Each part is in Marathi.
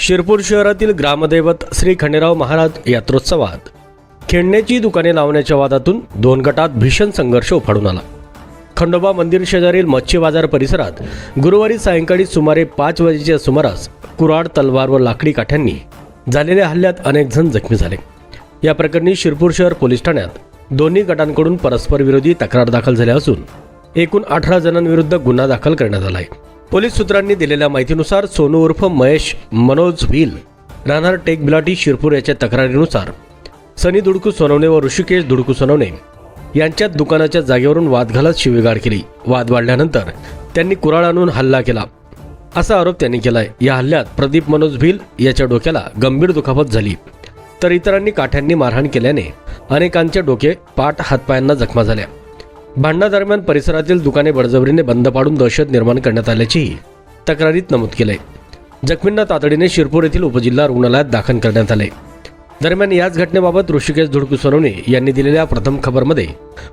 शिरपूर शहरातील ग्रामदैवत श्री खंडेराव महाराज यात्रोत्सवात खेळण्याची दुकाने लावण्याच्या वादातून दोन गटात भीषण संघर्ष उफाळून आला। खंडोबा मंदिर शेजारील मच्छी बाजार परिसरात गुरुवारी सायंकाळी सुमारे 5 वाजेच्या सुमारास कुऱ्हाड, तलवार व लाकडी काठ्यांनी झालेल्या हल्ल्यात अनेक जण जखमी झाले। या प्रकरणी शिरपूर शहर पोलीस ठाण्यात दोन्ही गटांकडून परस्पर विरोधी तक्रार दाखल झाल्या असून एकूण 18 जणांविरुद्ध गुन्हा दाखल करण्यात आला आहे। पोलीस सूत्रांनी दिलेल्या माहितीनुसार सोनू उर्फ महेश मनोज व्हील राहणार टेक बिलाटी शिरपूर याच्या तक्रारीनुसार सनी दुडकू सोनवणे व ऋषिकेश दुडकू सोनवणे यांच्यात दुकानाच्या जागेवरून वाद घालत शिवीगाळ केली। वाद वाढल्यानंतर त्यांनी कुऱ्हाड आणून हल्ला केला असा आरोप त्यांनी केलाय। या हल्ल्यात प्रदीप मनोज व्हील याच्या डोक्याला गंभीर दुखापत झाली, तर इतरांनी काठ्यांनी मारहाण केल्याने अनेकांचे डोके, पाठ, हातपायांना जखमा झाल्या। भांडणादरम्यान परिसरातील दुकाने बळजबरीने बंद पाडून दहशत निर्माण करण्यात आल्याचेही तक्रारीत नमूद केले। जखमींना तातडीने शिरपूर येथील उपजिल्हा रुग्णालयात दाखल करण्यात आले। दरम्यान याच घटनेबाबत ऋषिकेश दुडकू सोनवणे यांनी दिलेल्या प्रथम खबरमध्ये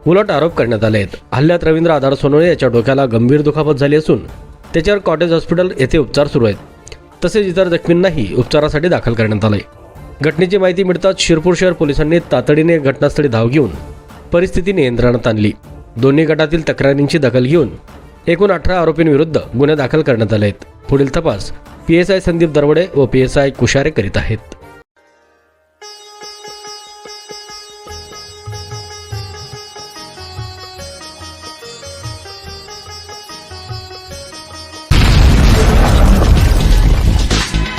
उलट आरोप करण्यात आले आहेत। हल्ल्यात रवींद्र आधार सोनवणे याच्या डोक्याला गंभीर दुखापत झाली असून त्याच्यावर कॉटेज हॉस्पिटल येथे उपचार सुरू आहेत। तसेच इतर जखमींनाही उपचारासाठी दाखल करण्यात आले। घटनेची माहिती मिळताच शिरपूर शहर पोलिसांनी तातडीने घटनास्थळी धाव घेऊन परिस्थिती नियंत्रणात आणली। दोन्ही गटातील तक्रारींची दखल घेऊन एकूण 18 आरोपींविरुद्ध गुन्हे दाखल करण्यात आले आहेत। पुढील तपास PSI संदीप दरवडे व PSI कुशारे करीत आहेत।